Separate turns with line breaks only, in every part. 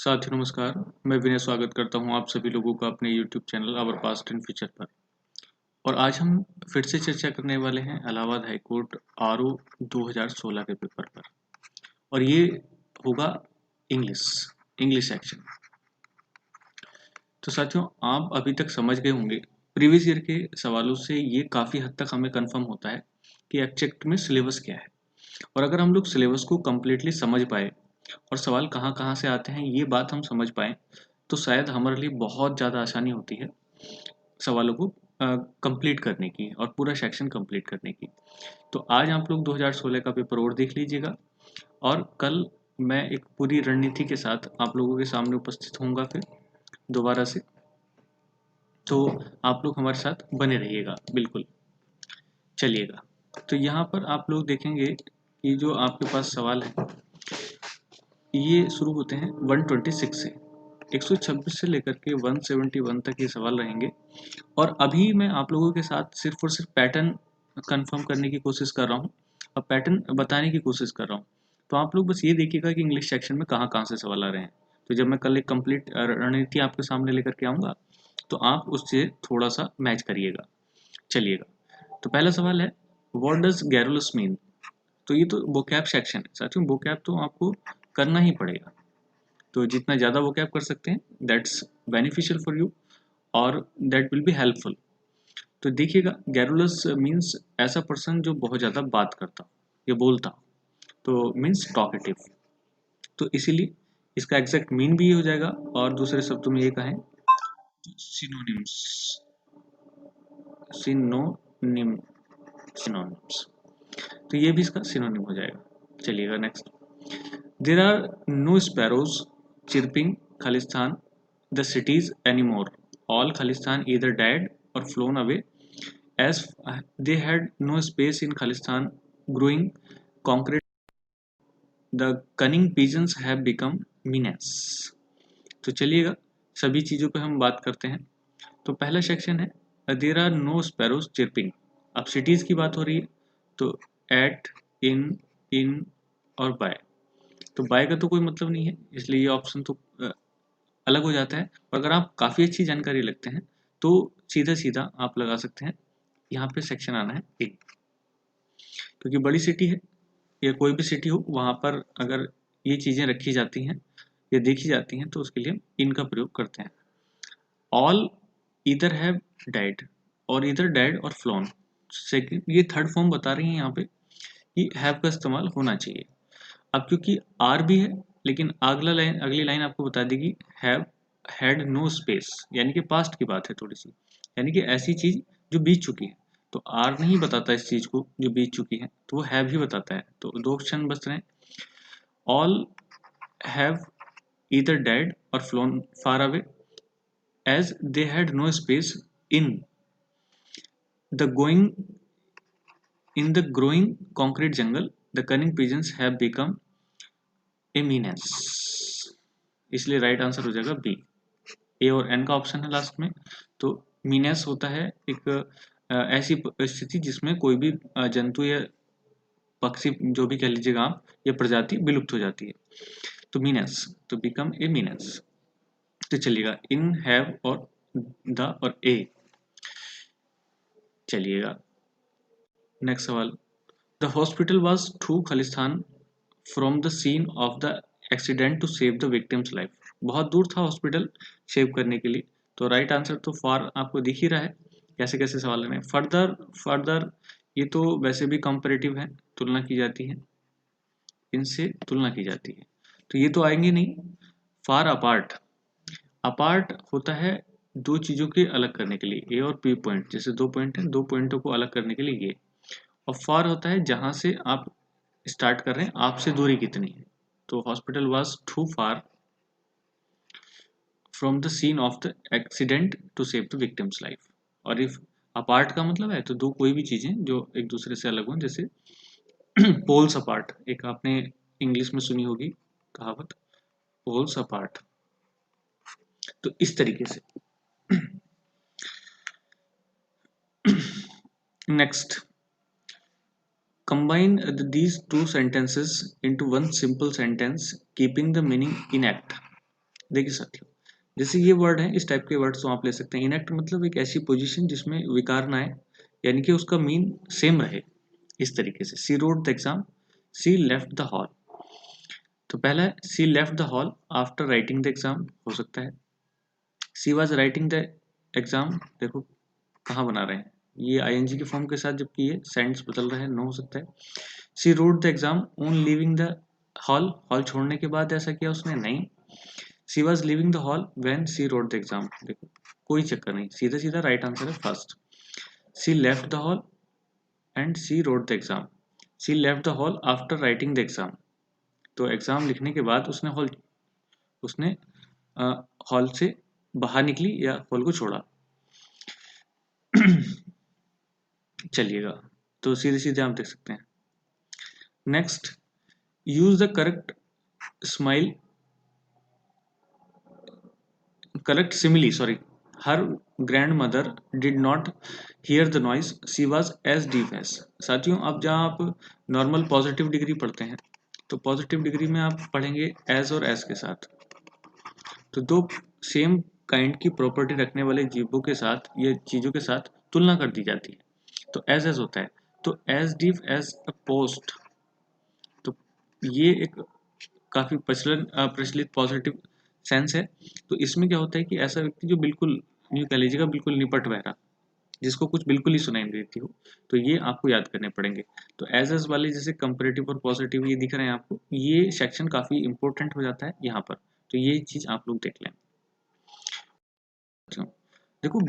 साथियों नमस्कार। मैं विनय स्वागत करता हूं आप सभी लोगों का अपने YouTube channel our past and future पर। और आज हम फिर से चर्चा करने वाले हैं इलाहाबाद हाई कोर्ट आरओ 2016 के पेपर पर। और ये होगा इंग्लिश सेक्शन। तो साथियों आप अभी तक समझ गए होंगे, प्रीवियस ईयर के सवालों से ये काफ़ी हद तक हमें कंफर्म होता है कि एग्जैक्ट में सिलेबस क्या है। और अगर हम लोग सिलेबस को कम्प्लीटली समझ पाए और सवाल कहाँ कहाँ से आते हैं ये बात हम समझ पाए, तो शायद हमारे लिए बहुत ज़्यादा आसानी होती है सवालों को कंप्लीट करने की और पूरा सेक्शन कंप्लीट करने की। तो आज आप लोग 2016 का पेपर और देख लीजिएगा और कल मैं एक पूरी रणनीति के साथ आप लोगों के सामने उपस्थित होऊंगा फिर दोबारा से। तो आप लोग हमारे साथ बने रहिएगा बिल्कुल। चलिएगा, तो यहाँ पर आप लोग देखेंगे कि जो आपके पास सवाल है ये शुरू होते हैं 126 से। 126 से लेकर के 171 तक ये सवाल रहेंगे। और अभी मैं आप लोगों के साथ सिर्फ और सिर्फ पैटर्न कंफर्म करने की कोशिश कर रहा हूँ और पैटर्न बताने की कोशिश कर रहा हूँ। तो आप लोग बस ये देखिएगा कि इंग्लिश सेक्शन में कहाँ कहाँ से सवाल आ रहे हैं। तो जब मैं कल एक कंप्लीट रणनीति आपके सामने लेकर के आऊँगा तो आप उससे थोड़ा सा मैच करिएगा। चलिएगा, तो पहला सवाल है व्हाट डज गैरुलस मीन। तो ये तो वोकैब सेक्शन है साथियों। वोकैब तो आपको करना ही पड़ेगा, तो जितना ज़्यादा वोकैब कर सकते हैं दैट्स बेनिफिशियल फॉर यू और दैट विल बी हेल्पफुल। तो देखिएगा, गैरुलस मीन्स ऐसा पर्सन जो बहुत ज़्यादा बात करता या बोलता, तो मीन्स टॉकेटिव। तो इसीलिए इसका एग्जैक्ट मीन भी ये हो जाएगा। और दूसरे शब्दों में ये कहें सिनोनिम्स, सिनोनिम सिनोनिम्स, तो ये भी इसका सिनोनिम हो जाएगा। चलिएगा next. There are no sparrows chirping खालिस्तान द सिटीज एनीमोर। ऑल खालिस्तान either died or flown away as they had no space in Khalistan growing concrete. The cunning pigeons have become menace. तो चलिएगा सभी चीज़ों पे हम बात करते हैं। तो पहला सेक्शन है there are no sparrows chirping. अब सिटीज़ की बात हो रही है तो एट, इन और बाय। तो बाय का तो कोई मतलब नहीं है, इसलिए ये ऑप्शन तो अलग हो जाता है। और अगर आप काफ़ी अच्छी जानकारी लगते हैं तो सीधा सीधा आप लगा सकते हैं यहाँ पे सेक्शन आना है इन, क्योंकि बड़ी सिटी है या कोई भी सिटी हो वहाँ पर अगर ये चीज़ें रखी जाती हैं या देखी जाती हैं तो उसके लिए इन का प्रयोग करते हैं। ऑल इधर हैव डाइड और इधर डाइड और फ्लोन। सेकंड ये थर्ड फॉर्म बता रही है यहाँ पे कि हैव का इस्तेमाल होना चाहिए। अब क्योंकि आर भी है लेकिन अगली लाइन आपको बता देगी हैव हैड नो स्पेस, यानी कि पास्ट की बात है थोड़ी सी, यानी कि ऐसी चीज जो बीत चुकी है। तो आर नहीं बताता इस चीज को जो बीत चुकी है, तो वो हैव ही बताता है। तो दो ऑप्शन बच रहे हैं, all have either dead or flown far away as they had no space in the going in the growing concrete jungle the cunning pigeons have become a menace. इसलिए right answer हो जाएगा B. ए और N का option है last में। तो menace होता है एक ऐसी स्थिति जिसमें कोई भी जंतु या पक्षी जो भी कह लीजिएगा आप, या प्रजाति विलुप्त हो जाती है। तो मीनेस, तो बिकम ए मीनेस। तो चलिएगा इन, हैव और द और ए। चलिएगा नेक्स्ट सवाल। द हॉस्पिटल वाज टू खालिस्तान from the scene of the accident to save the victim's life. बहुत दूर था हॉस्पिटल सेव करने के लिए। तो राइट आंसर तो फॉर आपको दिख ही रहा है कैसे कैसे सवाल लेने। फर्दर, फर्दर ये तो वैसे भी कंपैरेटिव है, तुलना की जाती है, इनसे तुलना की जाती है, तो ये तो आएंगे नहीं। फार अपार्ट, अपार्ट होता है दो चीज़ों के अलग करने के लिए, ए और बी पॉइंट, जैसे दो पॉइंट हैं, दो पॉइंटों को अलग करने के लिए ये। और फार होता है जहां से आप स्टार्ट कर रहे हैं, आपसे दूरी कितनी है। तो hospital was too far from the scene of the accident to save the victim's life. और इफ अपार्ट का मतलब है तो दो कोई भी चीजें जो एक दूसरे से अलग हों, जैसे पोल्स अपार्ट, एक आपने इंग्लिश में सुनी होगी कहावत, पोल्स अपार्ट। तो इस तरीके से। Next, combine these two sentences into one simple sentence keeping the meaning intact. देखिए साथियों, जैसे ये वर्ड है, इस टाइप के वर्ड्स तो आप ले सकते हैं। इनएक्ट मतलब एक ऐसी पोजीशन जिसमें विकार ना आए, यानी कि उसका मीन सेम रहे, इस तरीके से। She wrote the exam, she left the hall. तो पहला है she left the hall after writing the exam, हो सकता है she was writing the exam. देखो कहाँ बना रहे हैं, ये आईएनजी के फॉर्म के साथ, जबकि ये सेंस बदल रहा है, नो हो सकता है। She wrote the exam on leaving the hall, hall छोड़ने के बाद ऐसा किया उसने, नहीं। She was leaving the hall when she wrote the exam, देखो कोई चक्कर नहीं, सीधा सीधा राइट आंसर है first. She left the hall and she wrote the exam. She left the hall after writing the exam, तो एग्जाम लिखने के बाद उसने हॉल से बाहर निकली या हॉल को छोड़ा। चलिएगा, तो सीधे सीधे आप देख सकते हैं। Next, use the correct smile, correct simile, sorry. Her grandmother did not hear the noise, she was as deep as. साथियों, अब जहाँ आप नॉर्मल पॉजिटिव डिग्री पढ़ते हैं, तो पॉजिटिव डिग्री में आप पढ़ेंगे एज और एज के साथ। तो दो सेम काइंड की प्रॉपर्टी रखने वाले जीवों के साथ या चीज़ों के साथ तुलना कर दी जाती है, तो एज होता है। तो as deep as a post, तो ये एक काफ़ी प्रचलित पॉजिटिव सेंस है। तो इसमें क्या होता है कि ऐसा व्यक्ति जो बिल्कुल, यूँ कह लीजिएगा बिल्कुल निपट बहरा, जिसको कुछ बिल्कुल ही सुनाई नहीं देती हो, तो ये आपको याद करने पड़ेंगे। तो एज वाले जैसे कंपेरेटिव और पॉजिटिव ये दिख रहे हैं आपको, ये सेक्शन काफ़ी इंपॉर्टेंट हो जाता है यहाँ पर, तो ये चीज़ आप लोग देख लें। अच्छा, देखो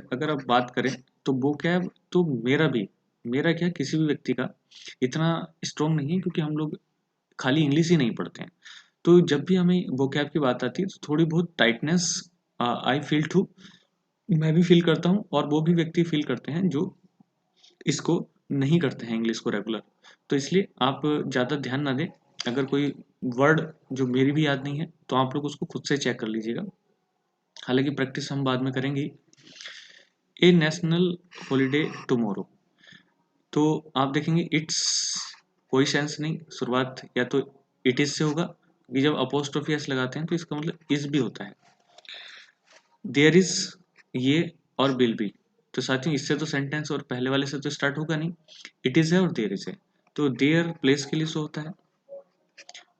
अगर आप बात करें तो vocab तो मेरा क्या किसी भी व्यक्ति का इतना स्ट्रॉन्ग नहीं है, क्योंकि हम लोग खाली इंग्लिश ही नहीं पढ़ते हैं। तो जब भी हमें vocab की बात आती है तो थोड़ी बहुत टाइटनेस आई फील टू, मैं भी फील करता हूँ और वो भी व्यक्ति फील करते हैं जो इसको नहीं करते हैं इंग्लिश को रेगुलर। तो इसलिए आप ज़्यादा ध्यान ना दें। अगर कोई वर्ड जो मेरी भी याद नहीं है तो आप लोग उसको खुद से चेक कर लीजिएगा, हालांकि प्रैक्टिस हम बाद में करेंगे। ए नेशनल हॉलीडे टुमारो, तो आप देखेंगे इट्स कोई सेंस नहीं, शुरुआत या तो इट इज से होगा, कि जब अपोस्ट्रोफी एस लगाते हैं तो इसका मतलब इज भी होता है। देयर इज, ये और विल बी, तो साथियों इससे तो सेंटेंस और पहले वाले से तो स्टार्ट होगा नहीं। इट इज है और देयर इज है, तो देयर प्लेस के लिए शो होता है,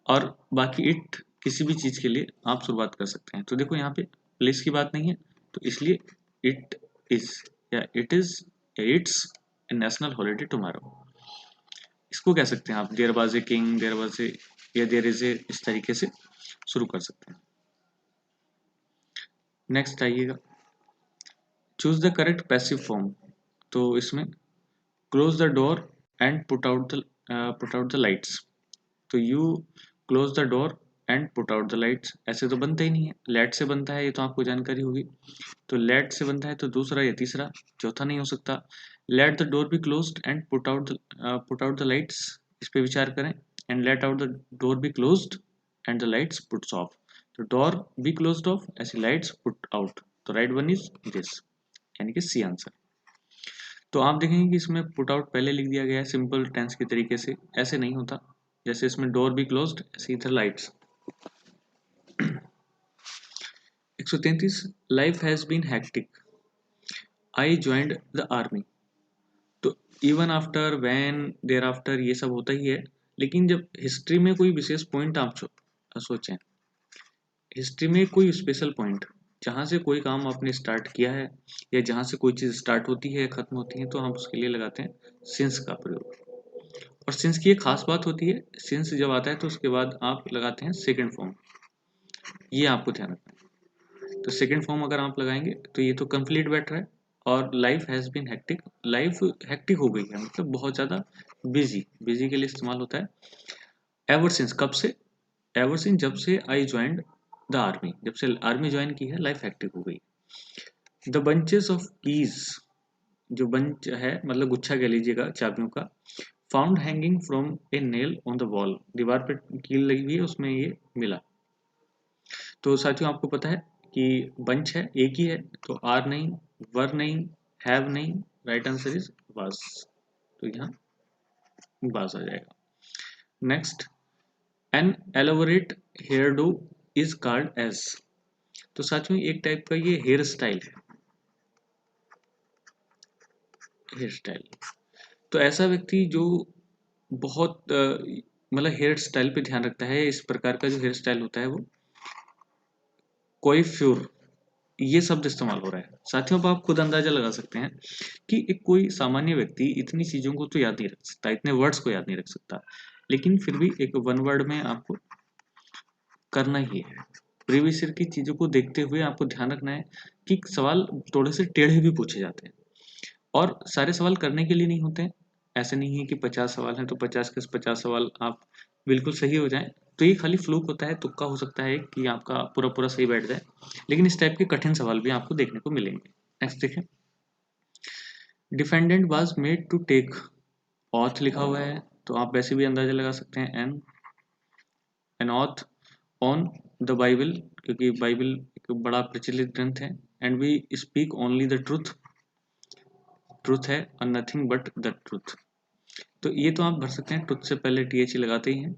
और बाकी इट किसी भी चीज के लिए आप शुरुआत कर सकते हैं। तो देखो यहाँ पे प्लेस की बात नहीं है, तो इसलिए इट इज या इट इज या it's a national holiday tomorrow. इसको कह सकते हैं आप there was a king, there was a, या देयर इज ए, इस तरीके से शुरू कर सकते हैं। नेक्स्ट आइएगा, choose the correct passive form. तो इसमें close the door and put out the lights, तो you close the door and put out the lights, ऐसे तो बनता ही नहीं है, लेट से बनता है, ये तो आपको जानकारी होगी। तो लेट से बनता है तो दूसरा या तीसरा, चौथा नहीं हो सकता। Let the door be closed end put out the lights, इस पे विचार करें। And let out the door be closed end the lights puts of, तो डोर बी क्लोज्ड ऑफ, ऐसी लाइट्स पुट आउट, तो राइट वन इज दिस, यानी कि C answer. तो आप देखेंगे कि इसमें पुट आउट पहले लिख दिया गया है सिंपल टेंस के तरीके से, ऐसे नहीं होता। जैसे इसमें डोर बी क्लोज्ड, ऐसे इधर lights. 133, life has been hectic, I joined the army. तो even after, when, thereafter, ये सब होता ही है, लेकिन जब हिस्ट्री में कोई विशेष पॉइंट आप सोचें, हिस्ट्री में कोई स्पेशल पॉइंट जहाँ से कोई काम आपने स्टार्ट किया है, या जहाँ से कोई चीज़ स्टार्ट होती है खत्म होती है, तो हम उसके लिए लगाते हैं सिंस का प्रयोग। और सिंस की एक खास बात होती है, सिंस जब आता है तो उसके बाद आप लगाते हैं सेकेंड फॉर्म, ये आपको ध्यान रखना है। तो सेकेंड फॉर्म अगर आप लगाएंगे तो ये तो कंप्लीट बैठ रहा है, और life has been hectic, life hectic हो गई है, मतलब बहुत ज़्यादा बिजी, बिजी के लिए इस्तेमाल होता है। एवर सिंस, कब से, एवर सिंस जब से आई ज्वाइंड द आर्मी, जब से आर्मी ज्वाइन की है लाइफ हेक्टिक हो गई। द बंचेस ऑफ कीज, जो बंच है मतलब गुच्छा कह लीजिएगा चाबियों का, found hanging from A nail on the wall, दीवार पे कील लगी हुई है उसमें ये मिला। तो साथियों आपको पता है कि बंच है, एक ही है, तो आर नहीं, वर नहीं, हैव नहीं, राइट आंसर इज वाज, तो यहाँ वाज आ जाएगा। Next, an elaborate hairdo is called as. तो सच में एक टाइप का ये हेयर स्टाइल है, हेयर स्टाइल। तो ऐसा व्यक्ति जो बहुत मतलब हेयर स्टाइल पे ध्यान रखता है, इस प्रकार का जो हेयर स्टाइल होता है वो कोइफ्यूर, ये शब्द इस्तेमाल हो रहा है। साथियों, अब आप खुद अंदाजा लगा सकते हैं कि एक कोई सामान्य व्यक्ति इतनी चीजों को तो याद नहीं रख सकता, इतने वर्ड्स को याद नहीं रख सकता, लेकिन फिर भी एक वन वर्ड में आपको करना ही है। प्रीवियस ईयर की चीजों को देखते हुए आपको ध्यान रखना है कि सवाल थोड़े से टेढ़े भी पूछे जाते हैं, और सारे सवाल करने के लिए नहीं होते हैं। ऐसे नहीं है कि 50 सवाल हैं तो 50 के 50 सवाल आप बिल्कुल सही हो जाएं। तो ये खाली फ्लूक होता है, तुक्का हो सकता है कि आपका पूरा पूरा सही बैठ जाए, लेकिन इस टाइप के कठिन सवाल भी आपको देखने को मिलेंगे। नेक्स्ट देखें, defendant was made to take oath लिखा हुआ है, तो आप वैसे भी अंदाजा लगा सकते हैं an oath on the Bible, क्योंकि बाइबल एक बड़ा प्रचलित ग्रंथ है। And we speak only the truth, truth है और नथिंग बट द ट्रूथ। तो ये तो आप भर सकते हैं, ट्रुथ से पहले टी लगाते ही हैं,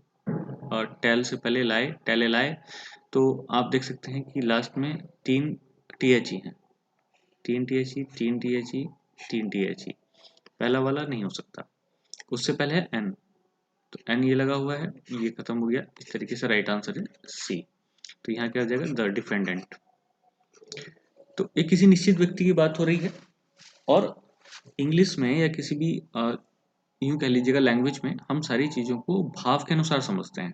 और टेल से पहले लाए, टेले लाए। तो आप देख सकते हैं कि लास्ट में 3 टी हैं, 3 टी तीन टी 3 टी। पहला वाला नहीं हो सकता, उससे पहले है एन, तो एन ये लगा हुआ है, ये खत्म हो गया। इस तरीके से राइट आंसर है सी। तो यहाँ क्या हो जाएगा, द डिफेंडेंट। तो ये किसी निश्चित व्यक्ति की बात हो रही है, और इंग्लिश में या किसी भी यूं कह लीजिएगा लैंग्वेज में हम सारी चीज़ों को भाव के अनुसार समझते हैं।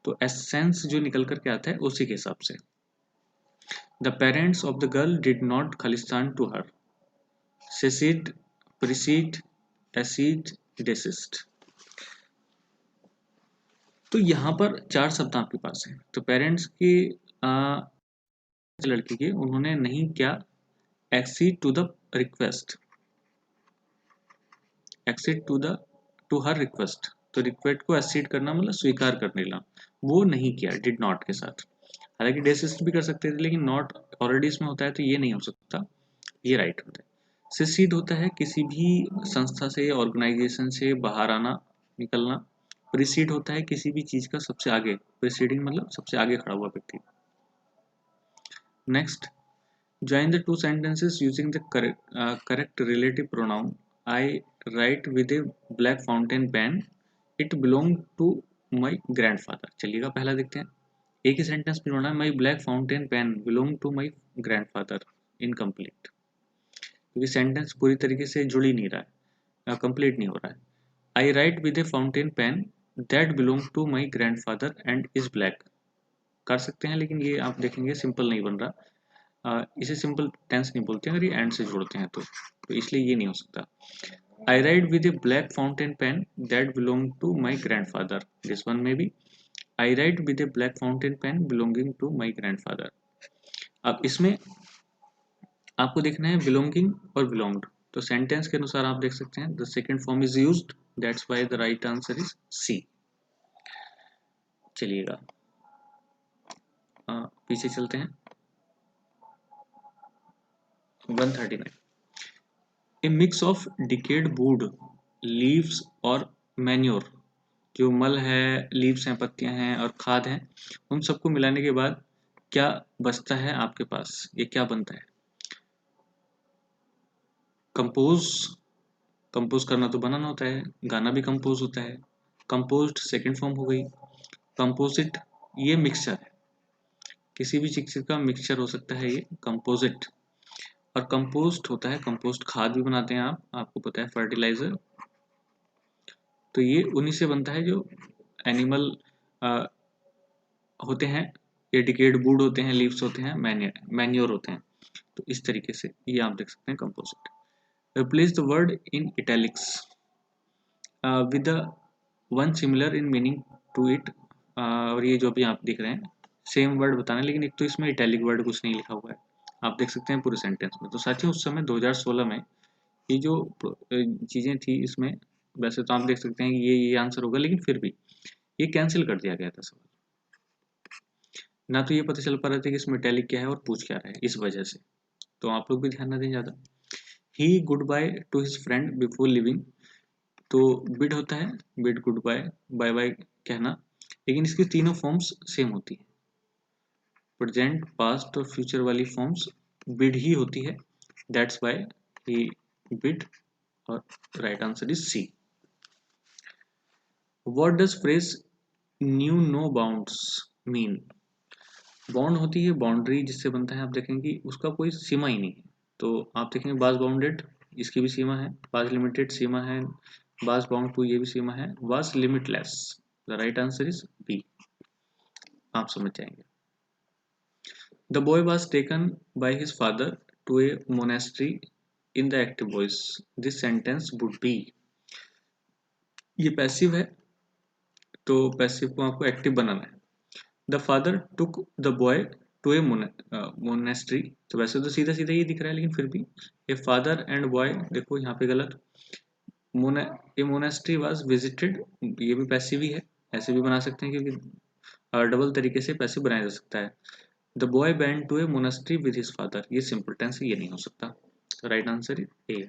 तो एसेंस जो निकल करके आता है उसी के हिसाब से। The parents of the girl did not Khalistan to her, ceded, precede, accede, desist. तो यहाँ पर 4 शब्द आपके पास है। तो पेरेंट्स के लड़की के उन्होंने नहीं किया accede to the request, accede to her request. तो रिक्वेस्ट को एक्सीड करना मतलब स्वीकार कर लेना, वो नहीं किया डिड नॉट के साथ। हालांकि डेसिस्ट भी कर सकते थे, लेकिन नॉट ऑलरेडी इसमें होता है तो ये नहीं हो सकता, ये राइट होता है। सिसीड होता है किसी भी संस्था से या ऑर्गेनाइजेशन से बाहर आना, निकलना। प्रीसीड होता है किसी भी चीज का सबसे आगे, प्रीसीडिंग मतलब सबसे आगे खड़ा हुआ व्यक्ति। Next, join the two sentences using the correct relative pronoun. I write with a black fountain pen. It belonged to my grandfather. चलिएगा पहला देखते हैं। एक ही सेंटेंस में होना है, my black fountain pen belonged to my grandfather. Incomplete, क्योंकि sentence पूरी तरीके से जुड़ ही नहीं रहा है, कंप्लीट नहीं हो रहा है। I write with a fountain pen that belonged to my grandfather and is black. कर सकते हैं, लेकिन ये आप देखेंगे सिंपल नहीं बन रहा। इसे सिंपल टेंस नहीं बोलते अगर ये एंड से जोड़ते हैं तो इसलिए ये नहीं हो सकता। I ride with a black fountain pen that belong to my grandfather, this one में भी I ride with a black fountain pen belonging to my grandfather. अब इसमें आपको देखना है बिलोंगिंग और बिलोंग्ड, तो सेंटेंस के अनुसार आप देख सकते हैं the second form is used, that's why the right answer is C. चलिएगा पीछे चलते हैं। 139, a mix of decayed wood, leaves और मैन्योर, जो मल है, लीव्स हैं, पत्तियां हैं और खाद हैं, उन सबको मिलाने के बाद क्या बचता है आपके पास, ये क्या बनता है? कंपोज, कंपोज करना तो बनाना होता है, गाना भी कंपोज होता है। कंपोज्ड सेकंड फॉर्म हो गई। कंपोजिट, ये मिक्सचर है, किसी भी चीज का मिक्सचर हो सकता है ये कंपोजिट। और कंपोस्ट होता है, कंपोस्ट खाद भी बनाते हैं आप, आपको पता है, फर्टिलाइजर। तो ये उन्हीं से बनता है जो एनिमल होते हैं, ये डिकेड वुड होते हैं, लीव्स होते हैं, मैन्योर होते हैं। तो इस तरीके से ये आप देख सकते हैं composite. Replace the word in italics with one similar in meaning to it. और ये जो भी आप देख रहे हैं सेम वर्ड बताना है, लेकिन एक तो इसमें इटैलिक वर्ड कुछ नहीं लिखा हुआ है, आप देख सकते हैं पूरे सेंटेंस में। तो साथियों उस समय 2016 में ये जो चीज़ें थी इसमें, वैसे तो आप देख सकते हैं कि ये आंसर होगा, लेकिन फिर भी ये कैंसिल कर दिया गया था सवाल। ना तो ये पता चल पा रहा था कि इसमें इटैलिक क्या है और पूछ क्या रहा है, इस वजह से। तो आप लोग भी ध्यान ना दें ज़्यादा। He goodbye to his friend before leaving, तो बिड होता है, bid goodbye, bye bye कहना, लेकिन इसकी तीनों फॉर्म्स सेम होती है। प्रेजेंट, पास्ट और फ्यूचर वाली फॉर्म्स बिड ही होती है, दैट्स वाई ही बिड, और right answer is C. What does phrase knew no bounds mean? Bound होती है बाउंड्री जिससे बनता है, आप देखेंगे उसका कोई सीमा ही नहीं है। तो आप देखेंगे बाज बाउंडेड, इसकी भी सीमा है, बाज लिमिटेड सीमा है, बाज बाउंड टू ये भी सीमा है, बाज limitless, the right answer is B. आप समझ जाएंगे। The boy was taken by his father to a monastery in the active voice, this sentence would be. ये पैसिव है, तो पैसिव को आपको एक्टिव बनाना है। The father took the boy to a monastery, तो वैसे तो सीधा सीधा ये दिख रहा है, लेकिन फिर भी ए फादर एंड बॉय, देखो यहाँ पे गलत। ए मोनेस्ट्री वाज विजिटेड, ये भी पैसिव ही है, ऐसे भी बना सकते हैं क्योंकि डबल तरीके से पैसिव बनाया जा सकता है। The boy went to a monastery with his father, ये सिंपल टेंस है, ये नहीं हो सकता। Right answer is A.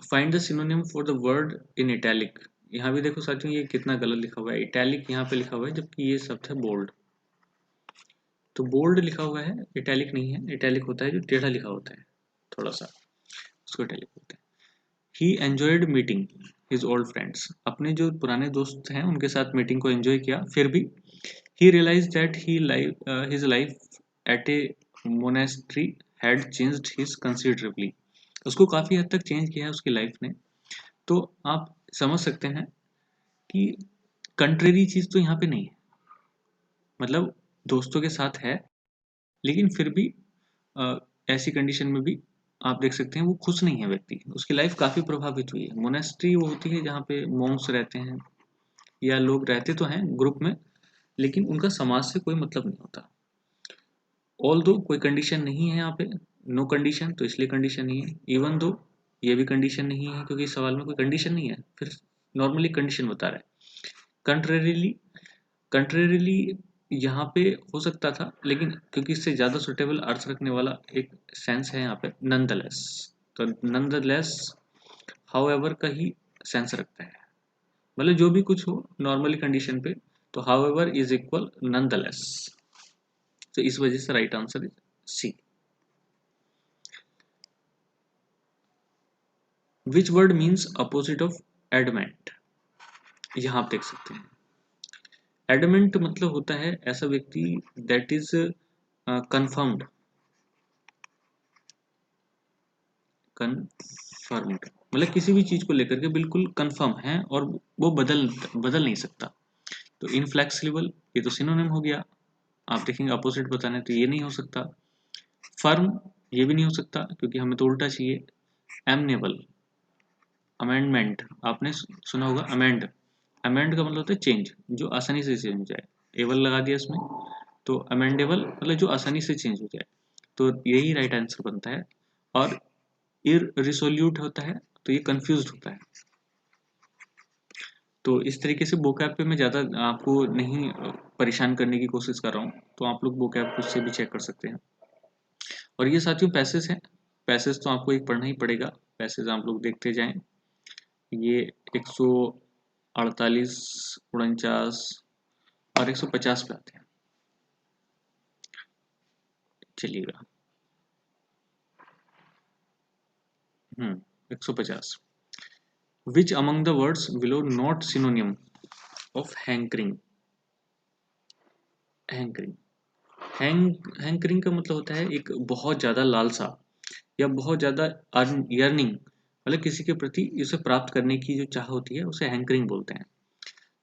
Find the synonym for the word in italic. यहाँ भी देखो साथियों ये कितना गलत लिखा हुआ है, इटैलिक यहाँ पे लिखा हुआ है जबकि ये शब्द है बोल्ड। तो बोल्ड लिखा हुआ है, इटैलिक नहीं है। इटैलिक होता है जो टेढ़ा लिखा होता है थोड़ा सा, उसको इटैलिक बोलते हैं। ही enjoyed meeting his old friends, अपने जो पुराने दोस्त हैं उनके साथ मीटिंग को एंजॉय किया। फिर भी he realise that his life at a monastery had changed his considerably, उसको काफ़ी हद तक चेंज किया है उसकी लाइफ ने। तो आप समझ सकते हैं कि कंट्रेरी चीज़ तो यहाँ पे नहीं है, मतलब दोस्तों के साथ है, लेकिन फिर भी ऐसी कंडीशन में भी आप देख सकते हैं वो खुश नहीं है व्यक्ति, उसकी लाइफ काफ़ी प्रभावित हुई है। मोनेस्ट्री वो होती है जहाँ पे मॉन्क्स रहते हैं, या लोग रहते तो हैं ग्रुप में, लेकिन उनका समाज से कोई मतलब नहीं होता। ऑल दो कोई कंडीशन नहीं है यहाँ पे, नो कंडीशन, तो इसलिए कंडीशन नहीं है। इवन दो, ये भी कंडीशन नहीं है क्योंकि इस सवाल में कोई कंडीशन नहीं है, फिर नॉर्मली कंडीशन बता रहा है। कंट्रेरिली, कंट्रेरिली यहाँ पे हो सकता था, लेकिन क्योंकि इससे ज़्यादा सुटेबल अर्थ रखने वाला एक सेंस है यहाँ पे नॉनदलेस, तो नॉनदलेस हाउएवर का ही सेंस रखता है, मतलब जो भी कुछ हो नॉर्मली कंडीशन पे, तो हाउएवर इज इक्वल नॉनदलेस, तो इस वजह से right answer is C. Which word means opposite of adamant? यहाँ आप देख सकते हैं एडमेंट मतलब होता है ऐसा व्यक्ति दैट इज कन्फर्म्ड, कन्फर्म्ड मतलब किसी भी चीज को लेकर के बिल्कुल कंफर्म है और वो बदल नहीं सकता। तो इनफ्लेक्सिबल ये तो सिनोनिम हो गया, आप देखेंगे अपोजिट बताने तो ये नहीं हो सकता। फर्म ये भी नहीं हो सकता क्योंकि हमें तो उल्टा चाहिए। एमनेबल, अमेंडमेंट आपने सुना होगा, अमेंड, अमेंड का मतलब होता है चेंज, जो आसानी से चेंज हो जाए, एबल लगा दिया इसमें, तो अमेंडेबल मतलब जो आसानी से चेंज हो जाए, तो यही राइट आंसर बनता है। और इररिसोल्यूट होता है तो ये कंफ्यूज्ड होता है। तो इस तरीके से वोकैब पे मैं ज़्यादा आपको नहीं परेशान करने की कोशिश कर रहा हूँ, तो आप लोग वोकैब खुद से भी चेक कर सकते हैं। और ये साथियों पैसेज हैं, पैसेज तो आपको एक पढ़ना ही पड़ेगा, पैसेज आप लोग देखते जाएं। ये 148, 49 और 150 पे आते हैं। चलिएगा 150। Which among the words below not synonym of hankering? Hankering, hankering का मतलब होता है एक बहुत ज़्यादा लालसा या बहुत ज़्यादा यर्निंग, मतलब किसी के प्रति इसे प्राप्त करने की जो चाह होती है उसे हैंकरिंग बोलते हैं।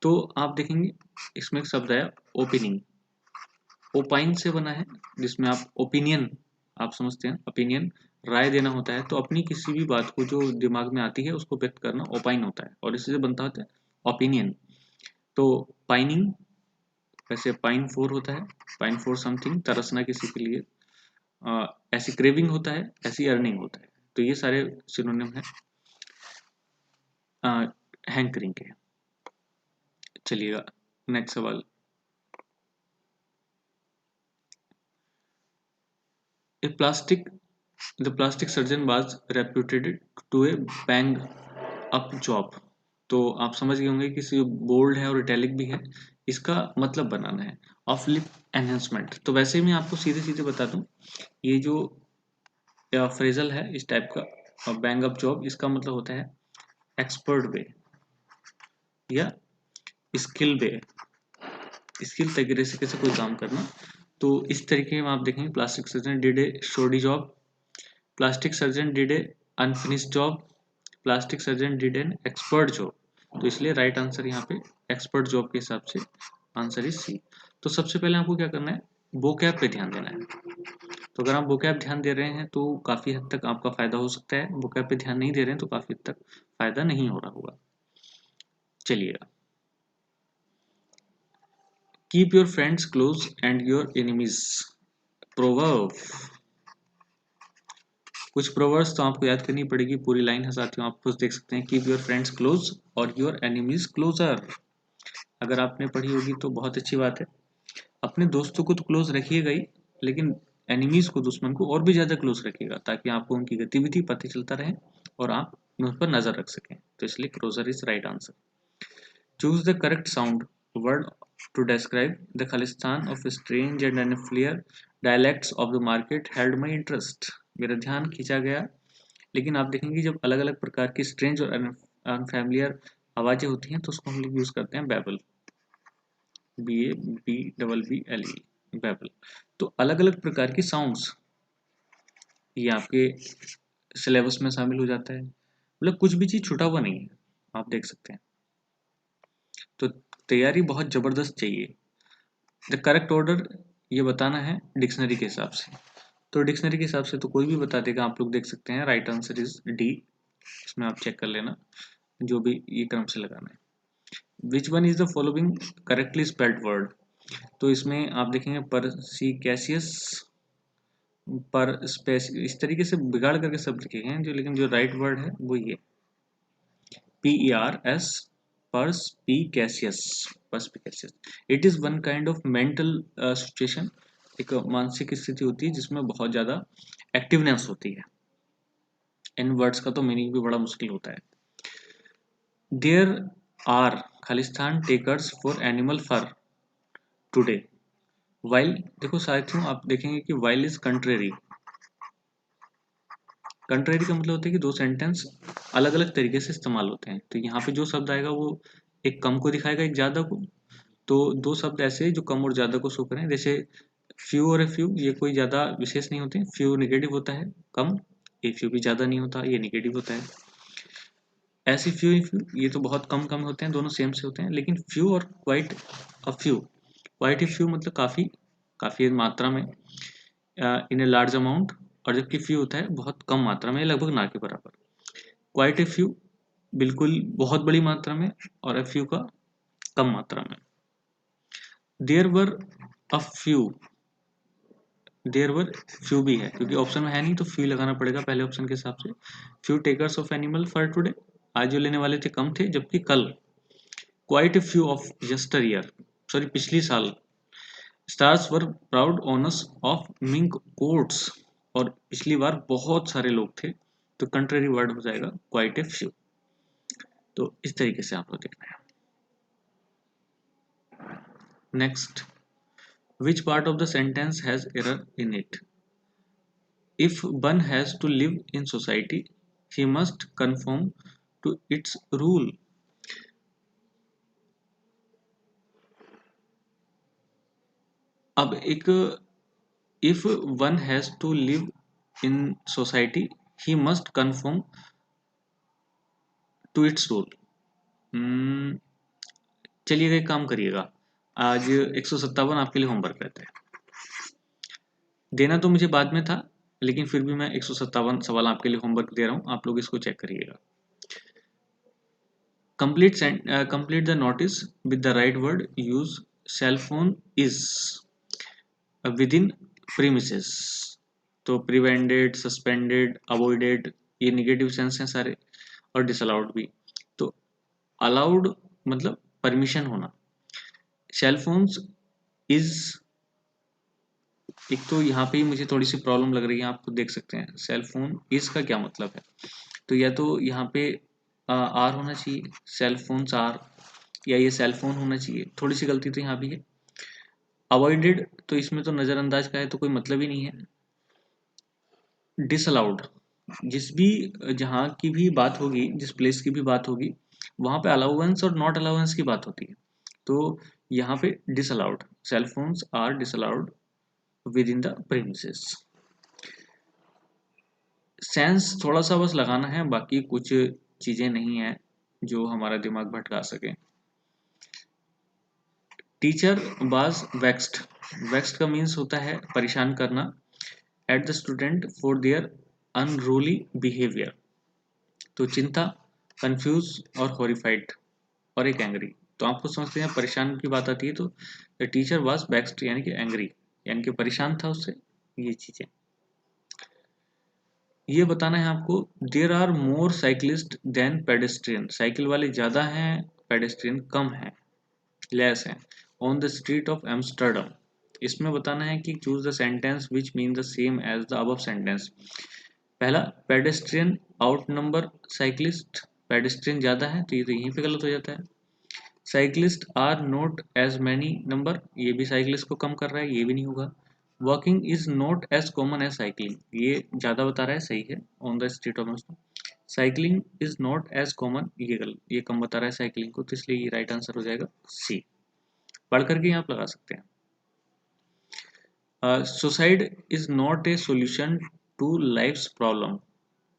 तो आप देखेंगे इसमें एक शब्द आया ओपिनिंग, ओपाइन से बना है, जिसमें आप ओपिनियन, आप समझते हैं ओपिनियन राय देना होता है, तो अपनी किसी भी बात को जो दिमाग में आती है उसको व्यक्त करना ओपाइन होता है, और इससे बनता होता है ओपिनियन। तो पाइनिंग, वैसे पाइन फोर होता है, पाइन फोर समथिंग, तरसना किसी के लिए, ऐसी क्रेविंग होता है, ऐसी अर्निंग होता है, तो ये सारे सिनोनिम है हैंकरिंग के। चलिएगा नेक्स्ट सवाल। A plastic the plastic surgeon was reputed to a bang up job, तो आप समझ गए होंगे कि बोल्ड है और इटैलिक भी है, इसका मतलब बनाना है। ऑफ लिप एनहेंसमेंट, तो वैसे मैं आपको सीधे सीधे बता दूं, ये जो फ्रेजल है इस टाइप का, बैंग अप जॉब, इसका मतलब होता है एक्सपर्ट वे या स्किल वे, स्किल तरीके से कैसे कोई काम करना। तो इस तरीके में आप देखेंगे plastic surgeon did a shoddy job, plastic surgeon did a unfinished job, plastic surgeon did an expert job. तो इसलिए राइट आंसर यहाँ पे एक्सपर्ट जॉब के हिसाब से आंसर इज सी। तो सबसे पहले आपको क्या करना है, वोकैब पे ध्यान देना है। तो अगर आप वोकैब ध्यान दे रहे हैं तो काफी हद तक आपका फायदा हो सकता है, वोकैब पे ध्यान नहीं दे रहे हैं तो काफी हद तक फायदा नहीं हो रहा होगा। चलिएगा, keep your friends close and your enemies, proverb. कुछ प्रोवर्ब्स तो आपको याद करनी पड़ेगी, पूरी लाइन है साथियों, आप खुद देख सकते हैं। कीप योर फ्रेंड्स क्लोज और योर एनिमीज क्लोजर, अगर आपने पढ़ी होगी तो बहुत अच्छी बात है। अपने दोस्तों को तो क्लोज रखिएगा ही, लेकिन एनिमीज को, दुश्मन को और भी ज्यादा क्लोज रखिएगा, ताकि आपको उनकी गतिविधि पता चलता रहे और आप उन पर नजर रख सकें। तो इसलिए closure is right answer. Choose the correct sound word to describe the Khalistan of strange and unfamiliar dialects of the market held my interest। मेरा ध्यान खींचा गया। लेकिन आप देखेंगे जब अलग अलग प्रकार की स्ट्रेंज और अनफैमिलियर आवाजें होती हैं तो उसको हम लोग यूज करते हैं बैबल, BABBLE, बैबल। तो अलग अलग प्रकार की साउंड्स ये आपके सिलेबस में शामिल हो जाता है, मतलब कुछ भी चीज छुटा हुआ नहीं है, आप देख सकते हैं। तो तैयारी बहुत जबरदस्त चाहिए। द करेक्ट ऑर्डर ये बताना है डिक्शनरी के हिसाब से, तो डिक्शनरी के हिसाब से तो कोई भी बता देगा, आप लोग देख सकते हैं। राइट आंसर इज डी, इसमें आप चेक कर लेना जो भी ये क्रम से लगाना है। Which one is the following correctly spelled word, तो इसमें आप देखेंगे परसिकैसियस, पर स्पेस, इस तरीके से बिगाड़ करके सब लिखे हैं जो, लेकिन जो राइट वर्ड है वो ये PERS, perspicacious, perspicacious। It is one kind of mental situation, एक मानसिक स्थिति होती है जिसमें बहुत ज्यादा एक्टिवनेस होती है। इन वर्ड्स का तो मीनिंग भी बड़ा मुश्किल होता है। देयर आर खालिस्तान takers for animal fur today, while, देखो साथियों आप देखेंगे कि वाइल इज कंट्रेरी। कंट्रेरी का मतलब होता है कि दो सेंटेंस अलग अलग तरीके से इस्तेमाल होते हैं। तो यहाँ पे जो शब्द आएगा वो एक कम को दिखाएगा एक ज्यादा को। तो दो शब्द ऐसे जो कम और ज्यादा को शो करें, जैसे फ्यू और ए फ्यू, ये कोई ज्यादा विशेष नहीं होते। फ्यू नेगेटिव होता है कम, ए फ्यू भी ज्यादा नहीं होता, ये नेगेटिव होता है। ऐसे फ्यू ये तो बहुत कम कम होते हैं, दोनों सेम से होते हैं। लेकिन फ्यू और quite a few, quite a few मतलब काफी, काफी मात्रा में, इन ए लार्ज अमाउंट, और जबकि फ्यू होता है बहुत कम मात्रा में, लगभग ना के बराबर। क्वाइट ए फ्यू बिल्कुल बहुत बड़ी मात्रा में, और ए फ्यू का कम मात्रा में। There were a few, there were few भी है क्योंकि ऑप्शन में है नहीं, तो फ्यू लगाना पड़ेगा पहले ऑप्शन के हिसाब से। Few takers of animal for today, आज जो लेने वाले थे कम थे, जबकि कल quite a few of यस्टर year, sorry पिछली साल, stars were proud owners of mink quotes, और पिछली बार बहुत सारे लोग थे। तो कंट्रेरी वर्ड हो जाएगा क्वाइट ए फ्यू। तो इस तरीके से आपको देखना है। Next, which part of the sentence has error in it? If one has to live in society, he must conform to its rule। अब एक, if one has to live in society, he must conform to its rule। चलिएगा एक काम करिएगा, आज 157 आपके लिए homework रहता है। देना तो मुझे बाद में था, लेकिन फिर भी मैं 157 सवाल आपके लिए होमवर्क दे रहा हूं, आप लोग इसको चेक करिएगा। complete the notice with the right word, use cell phone is within premises। तो prevented, suspended, avoided, ये निगेटिव सेंस हैं सारे, और डिसअलाउड भी। तो अलाउड मतलब परमिशन होना। सेल फोन्स इज, एक तो यहाँ पे ही मुझे थोड़ी सी प्रॉब्लम लग रही है, आप देख सकते हैं सेल फोन इज का क्या मतलब है। तो या तो यहाँ पे आर होना चाहिए, सेल फोन्स आर, या ये सेल फोन होना चाहिए, थोड़ी सी गलती तो यहाँ भी है। अवॉइडेड तो इसमें तो नज़रअंदाज का है तो कोई मतलब ही नहीं है। डिसअलाउड, जिस भी जहाँ की भी बात होगी, जिस प्लेस की भी बात होगी, वहाँ पे अलाउंस और नॉट अलाउंस की बात होती है। तो यहाँ पे disallowed, cell phones are disallowed within the premises. Sense थोड़ा सा बस लगाना है, बाकी कुछ चीज़ें नहीं है जो हमारा दिमाग भटका सके। टीचर वाज वेक्स्ड, वेक्स्ड का मीन्स होता है परेशान करना, at the student for their unruly behaviour. तो चिंता, कंफ्यूज और हॉरिफाइड और एक एंग्री। तो आपको समझते हैं परेशान की बात आती है तो द टीचर वाज वेक्स्ड यानी कि एंग्री, यानी कि परेशान था उससे, ये चीज़ें। ये बताना है आपको, there are more cyclists than pedestrians, cycle वाले ज़्यादा हैं, पेडेस्ट्रियन कम हैं, लेस हैं, on the street of Amsterdam. इसमें बताना है कि choose the sentence which mean the same as the above sentence. पहला, pedestrian outnumber cyclist, pedestrian ज़्यादा है तो ये तो यहीं पे गलत हो जाता है। Cyclist are not as many number, ये भी साइकिलिस्ट को कम कर रहा है, ये भी नहीं होगा। Walking is not as common as cycling, ये ज़्यादा बता रहा है, सही है, on the street of Amsterdam. Cycling is not as common, ये गलत, ये कम बता रहा है साइकिलिंग को, तो इसलिए ये राइट आंसर हो जाएगा सी। पढ़ करके आप लगा सकते हैं। Suicide is not a solution to life's problem,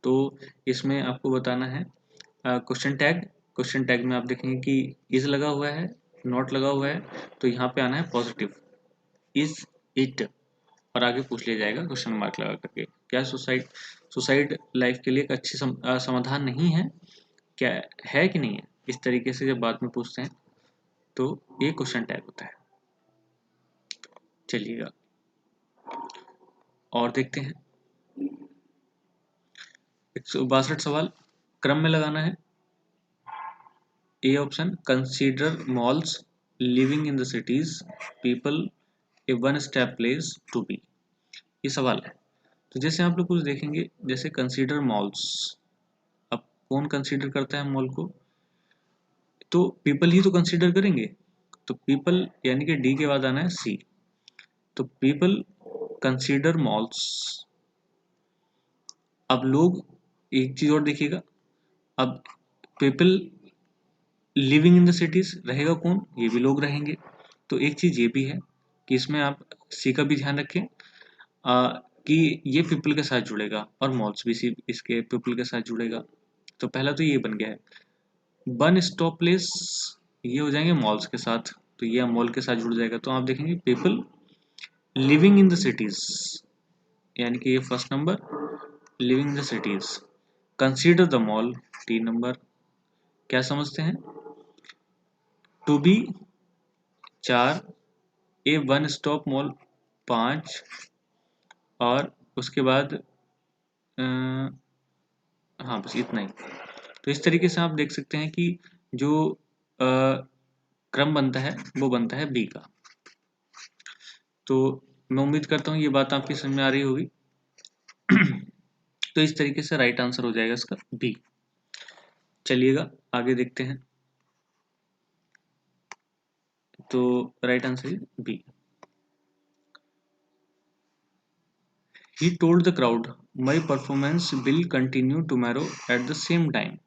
तो इसमें आपको बताना है क्वेश्चन टैग। क्वेश्चन टैग में आप देखेंगे कि इज लगा हुआ है, नॉट लगा हुआ है, तो यहाँ पे आना है पॉजिटिव, इज इट, और आगे पूछ लिया जाएगा क्वेश्चन मार्क लगा करके, क्या सुसाइड, सुसाइड लाइफ के लिए एक अच्छी समाधान नहीं है, क्या है कि नहीं है, इस तरीके से जब बाद में पूछते हैं तो ये क्वेश्चन टैग होता है। चलिएगा और देखते हैं। 162 सवाल क्रम में लगाना है। A option, consider malls living in the cities people a one step place to be, ये सवाल है। तो जैसे आप लोग कुछ देखेंगे, जैसे कंसीडर मॉल्स, अब कौन कंसीडर करता है मॉल को, तो पीपल ही तो कंसीडर करेंगे, तो पीपल यानी कि डी के बाद आना है सी। तो पीपल कंसीडर मॉल्स, अब लोग, एक चीज और देखिएगा, अब people living in the cities रहेगा कौन, ये भी लोग रहेंगे। तो एक चीज ये भी है कि इसमें आप सी का भी ध्यान रखें कि ये पीपल के साथ जुड़ेगा और मॉल्स भी सी इसके पीपल के साथ जुड़ेगा। तो पहला तो ये बन गया है। वन स्टॉप प्लेस, ये हो जाएंगे मॉल्स के साथ, तो ये मॉल के साथ जुड़ जाएगा। तो आप देखेंगे people living in the cities, यानी कि ये first number, living in the cities, consider the mall 3 number, क्या समझते हैं, to be 4, a one stop mall 5, और उसके बाद हाँ बस इतना ही। तो इस तरीके से आप देख सकते हैं कि जो क्रम बनता है वो बनता है बी का। तो मैं उम्मीद करता हूँ ये बात आपकी समझ में आ रही होगी। तो इस तरीके से राइट आंसर हो जाएगा इसका बी। चलिएगा आगे देखते हैं। तो right answer is B. He told the crowd, "My performance will continue tomorrow at the same time."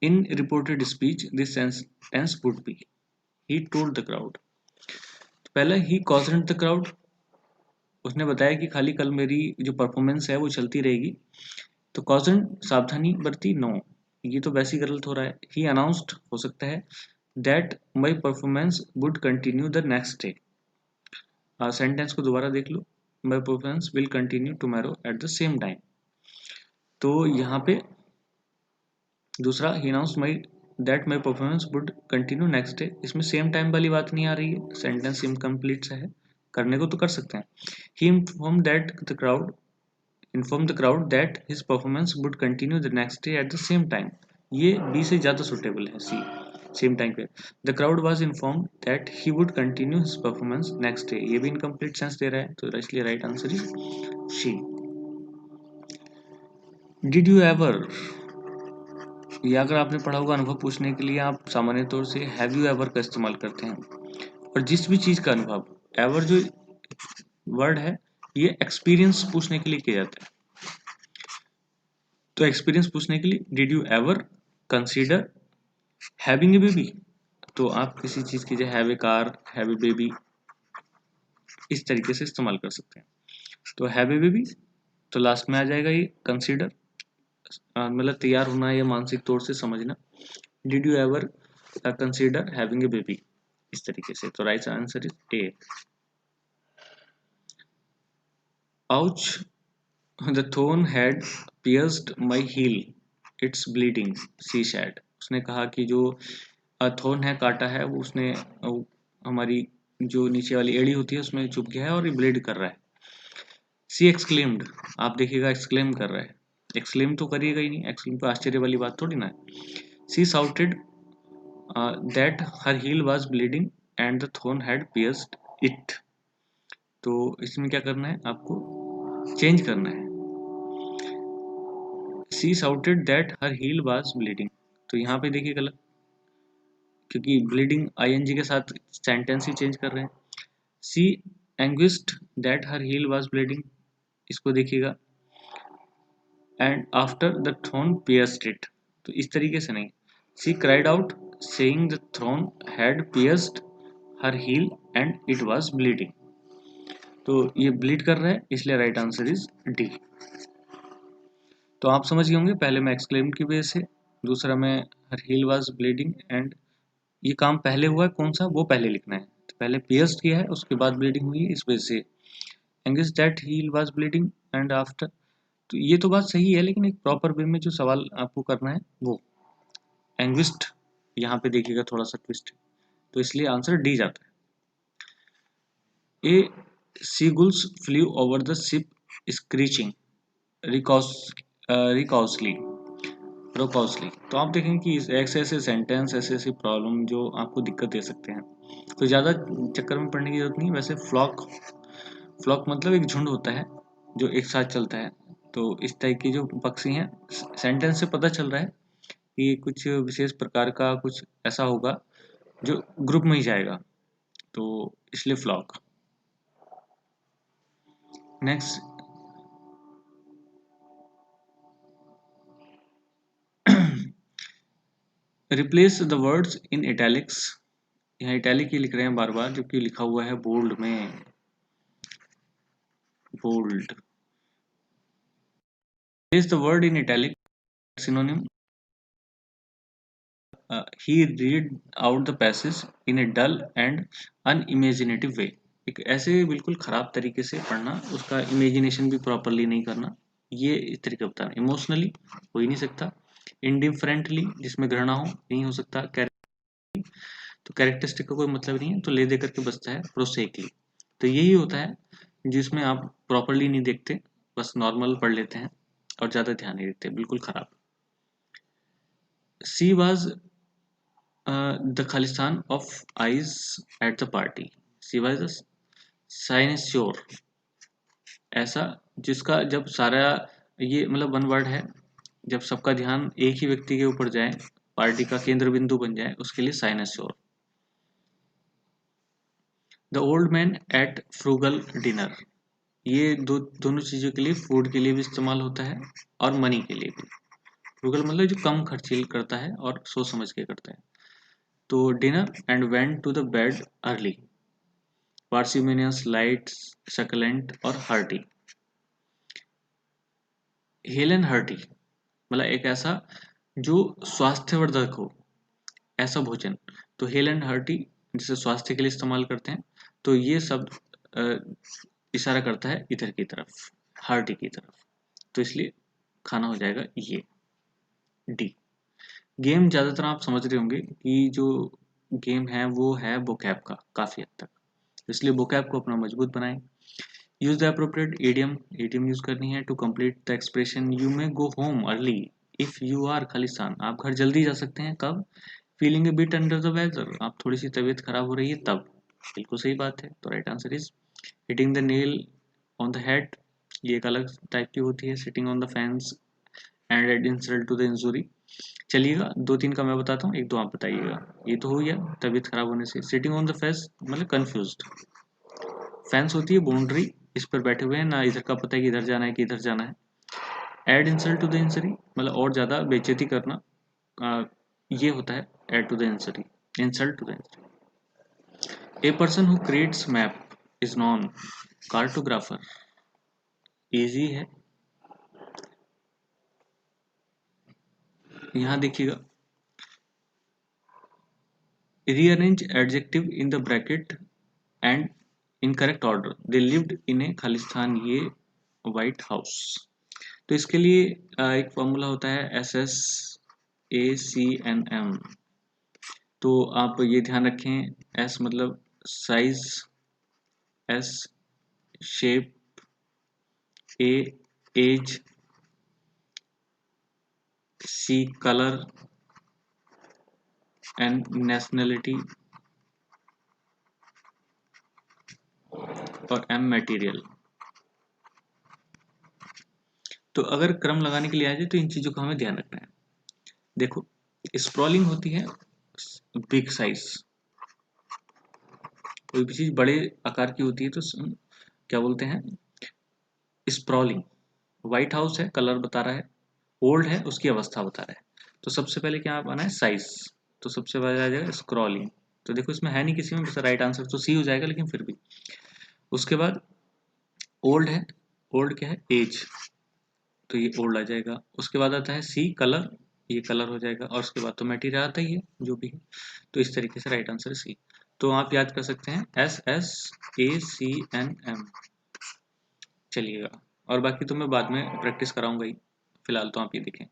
In reported speech, this sentence would be, he told the crowd. पहला he cautioned the crowd, उसने बताया कि खाली कल मेरी जो performance है वो चलती रहेगी। तो caution सावधानी बरती, नो, ये तो वैसे ही गलत हो रहा है। he announced हो सकता है that my performance would continue the next day। Sentence को दोबारा देख लो, my performance will continue tomorrow at the same time। तो यहाँ पे दूसरा ही announced that my performance would continue next day, इसमें सेम टाइम वाली बात नहीं आ रही है, सेंटेंस इनकम्प्लीट सा है, करने को तो कर सकते हैं। he informed the crowd that his performance would continue the next day at the same time, ये बी से ज़्यादा सुटेबल है सी, सेम टाइम पे। The crowd was informed that he would continue his performance next day, ये भी incomplete sense दे रहा है, तो इसलिए right answer is C. Did you ever या अगर आपने पढ़ा होगा अनुभव पूछने के लिए आप सामान्य तौर से हैव यू एवर का इस्तेमाल करते हैं। और जिस भी चीज का अनुभव, एवर जो वर्ड है ये एक्सपीरियंस पूछने के लिए किया जाता है। तो एक्सपीरियंस पूछने के लिए did you ever consider having a baby, तो आप किसी चीज की जगह have a car, have a baby इस तरीके से इस्तेमाल कर सकते हैं। तो हैव ए बेबी तो लास्ट में आ जाएगा ये कंसीडर, मतलब तैयार होना या मानसिक तौर से समझना। Did you ever consider having a baby, इस तरीके से। तो right answer is A. Ouch the thorn had pierced my heel, it's bleeding, she said. उसने कहा कि जो थोर्न है, कांटा है, वो उसने हमारी जो नीचे वाली एड़ी होती है उसमें चुभ गया है और ये ब्लीड कर रहा है। सी एक्सक्लेम्ड, आप देखिएगा एक्सक्लेम कर रहा है, एक्सक्लेम तो करिएगा ही नहीं, एक्सक्लेम तो आश्चर्य वाली बात थोड़ी ना है। She shouted that her heel was bleeding and the thorn had pierced it. तो इसमें क्या करना है, आपको चेंज करना है। She shouted that her heel was bleeding, तो यहाँ पे देखिए गलत, क्योंकि ब्लीडिंग आईएनजी के साथ सेंटेंस ही चेंज कर रहे हैं। She anguished that her heel was bleeding, इसको देखिएगा, and after the thorn pierced it, तो इस तरीके से नहीं। She cried out saying the thorn had pierced her heel and it was bleeding, तो ये ब्लीड कर रहा है, इसलिए राइट आंसर इज डी। तो आप समझ गए होंगे, पहले मैं एक्सक्लेम की वजह से, दूसरा में हर हील वाज ब्लीडिंग, एंड ये काम पहले हुआ है कौन सा, वो पहले लिखना है। तो पहले पियर्स्ड किया है, उसके बाद ब्लीडिंग हुई है, इस वजह से एंगस that heel was bleeding and after. तो ये तो बात सही है, लेकिन एक प्रॉपर वे में जो सवाल आपको करना है वो एंग्विस्ट, यहाँ पे देखिएगा थोड़ा सा ट्विस्ट है, तो इसलिए आंसर डी जाता है। A seagulls flew over the ship screeching raucously raucously. तो आप देखेंगे कि ऐसे ऐसे सेंटेंस, ऐसे ऐसे प्रॉब्लम जो आपको दिक्कत दे सकते हैं, तो ज़्यादा चक्कर में पड़ने की जरूरत नहीं। वैसे फ्लॉक, फ्लॉक मतलब एक झुंड होता है जो एक साथ चलता है। तो इस टाइप की जो पक्षी हैं, सेंटेंस से पता चल रहा है कि कुछ विशेष प्रकार का कुछ ऐसा होगा जो ग्रुप में ही जाएगा, तो इसलिए flock. Next, replace the words in italics. यहाँ इटैलिक ही लिख रहे हैं बार बार, जबकि लिखा हुआ है बोल्ड में, bold. Place the word in italic, synonym. He read out the passage in a dull and unimaginative way. एक ऐसे बिल्कुल खराब तरीके से पढ़ना, उसका इमेजिनेशन भी प्रॉपरली नहीं करना, ये इस तरीके का बताना। इमोशनली हो ही नहीं सकता, इंडिफरेंटली जिसमें घृणा हो नहीं हो सकता, तो कैरेक्टरिस्टिक का कोई मतलब नहीं है, तो ले दे करके बचता है प्रोसेकली। तो यही होता है जिसमें आप प्रॉपरली नहीं देखते, बस नॉर्मल पढ़ लेते हैं और ज़्यादा ध्यान नहीं देते, बिल्कुल खराब। She was the Khalistan of eyes at the party. She was a cynosure, ऐसा जिसका जब सारा, ये मतलब वन वर्ड है, जब सबका ध्यान एक ही व्यक्ति के ऊपर जाए, पार्टी का केंद्र बिंदु बन जाए, उसके लिए cynosure. The old man ate frugal dinner, ये दोनों चीज़ों के लिए, फूड के लिए भी इस्तेमाल होता है और मनी के लिए भी। फ्रूगल मतलब जो कम खर्चील करता है और सोच समझ के करता है। तो dinner and went to the bed early, parsimonious, light, succulent और हार्टी। हेलन हार्टी मतलब एक ऐसा जो स्वास्थ्यवर्धक हो, ऐसा भोजन। तो हेलन हार्टी जिसे स्वास्थ्य के लिए इस्तेमाल करते हैं, तो ये शब्द इशारा करता है इधर की तरफ, हार्टी की तरफ, तो इसलिए खाना हो जाएगा ये डी। गेम ज़्यादातर आप समझ रहे होंगे कि जो गेम है वो है वोकैब का काफ़ी हद तक, इसलिए वोकैब को अपना मजबूत बनाएं। Use the appropriate idiom, idiom use करनी है to complete the expression. You may go home early if you are खालिस्तान, आप घर जल्दी जा सकते हैं कब, feeling a bit under the weather, आप थोड़ी सी तबीयत खराब हो रही है तब। बिल्कुल सही बात है, तो right answer is hitting the nail on the head, ये एक अलग टाइप की होती है। Sitting on the fence and add insult to the injury, चलिएगा 2-3 का मैं बताता हूँ, 1-2 आप बताइएगा। ये तो हो गया तबीयत खराब होने से। सिटिंग ऑन द फेंस मतलब कंफ्यूज्ड। फेंस होती है बाउंड्री, इस पर बैठे हुए हैं, ना इधर का पता है कि इधर जाना है कि इधर जाना है। Add insult to the injury मतलब और ज़्यादा बेइज्जती करना, ये होता है add to the injury, insult to the injury. A person who creates map is known cartographer. Easy है, यहाँ देखिएगा, rearrange adjective in the bracket and in correct order. They lived in a Khalistan ये व्हाइट हाउस। तो इसके लिए एक formula होता है SSACNM। तो आप ये ध्यान रखें, S मतलब size, S shape, A age, C colour and nationality और M मटेरियल। तो अगर क्रम लगाने के लिए आ जाए तो इन चीज़ों का हमें ध्यान रखना है। देखो, स्क्रॉलिंग होती है बिग साइज, कोई भी चीज़ बड़े आकार की होती है तो क्या बोलते हैं, स्प्रॉलिंग। व्हाइट हाउस है, कलर बता रहा है, ओल्ड है, उसकी अवस्था बता रहा है। तो सबसे पहले क्या आना है, साइज। तो सबसे पहले आ जाएगा स्क्रॉलिंग। तो देखो इसमें है नहीं किसी में, बस राइट आंसर तो सी हो जाएगा, लेकिन फिर भी। उसके बाद ओल्ड है, ओल्ड क्या है, एज, तो ये ओल्ड आ जाएगा। उसके बाद आता है सी कलर, ये कलर हो जाएगा। और उसके बाद तो मटेरियल आता ही है जो भी है। तो इस तरीके से राइट आंसर सी। तो आप याद कर सकते हैं SSACNM। चलिएगा, और बाकी तो मैं बाद में प्रैक्टिस कराऊंगा ही, फिलहाल तो आप ये देखें।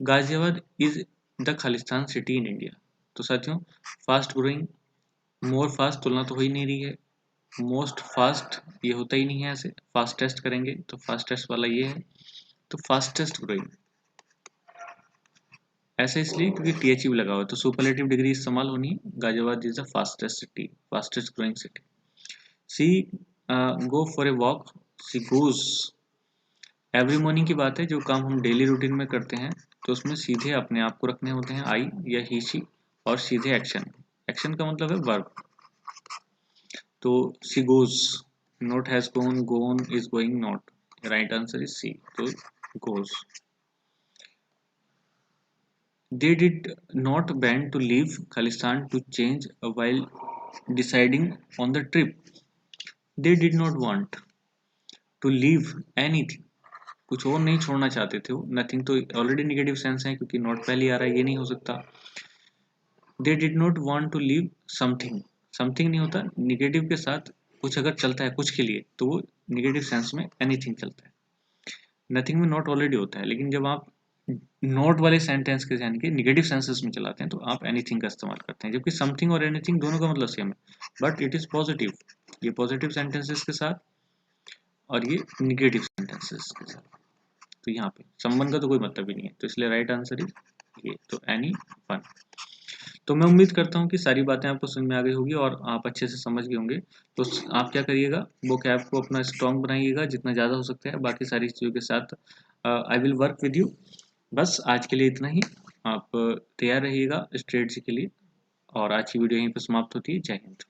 Ghaziabad is the Khalistan city in India. तो साथियों, फास्ट ग्रोइंग, मोर फास्ट तुलना तो हो ही नहीं रही है, मोस्ट फास्ट ये होता ही नहीं है, ऐसे फास्टेस्ट करेंगे तो फास्टेस्ट वाला ये है। तो फास्टेस्ट ग्रोइंग ऐसे इसलिए क्योंकि THE भी लगा हुआ है, तो सुपरलेटिव डिग्री इस्तेमाल होनी है। Ghaziabad is the fastest city, fastest growing city. She go for a walk, she goes. Every morning की बात है, जो काम हम डेली रूटीन में करते हैं तो उसमें सीधे अपने आप को रखने होते हैं, आई या ही शी, और सीधे एक्शन। एक्शन का मतलब है वर्ब। तो she goes, not has gone, gone is going, not. Right answer is C, तो goes. They did not band to leave Khalistan to change while deciding on the trip. They did not want to leave anything. कुछ और नहीं छोड़ना चाहते थे वो। Nothing तो already negative sense है क्योंकि नॉट पहले आ रहा है, ये नहीं हो सकता। They did not want to leave something, something नहीं होता, निगेटिव के साथ कुछ अगर चलता है कुछ के लिए तो वो निगेटिव सेंस में एनीथिंग चलता है। नथिंग में नॉट ऑलरेडी होता है, लेकिन जब आप नॉट वाले सेंटेंस के यानी कि निगेटिव सेंसेस में चलाते हैं तो आप एनीथिंग का इस्तेमाल करते हैं, जबकि समथिंग और एनीथिंग दोनों का मतलब सेम है, बट इट इज पॉजिटिव। ये पॉजिटिव सेंटेंसेस के साथ और ये निगेटिव सेंटेंसेस के साथ, तो यहाँ पे संबंध का तो कोई मतलब ही नहीं है, तो इसलिए राइट आंसर इज ये, तो एनी वन। तो मैं उम्मीद करता हूँ कि सारी बातें आपको समझ में आ गई होगी और आप अच्छे से समझ गए होंगे। तो आप क्या करिएगा, वो कैब को अपना स्ट्रॉन्ग बनाइएगा जितना ज़्यादा हो सकता है, बाकी सारी चीज़ों के साथ I will work with you. बस आज के लिए इतना ही। आप तैयार रहिएगा स्ट्रेटजी के लिए, और आज की वीडियो यहीं पर समाप्त होती है। जय हिंद।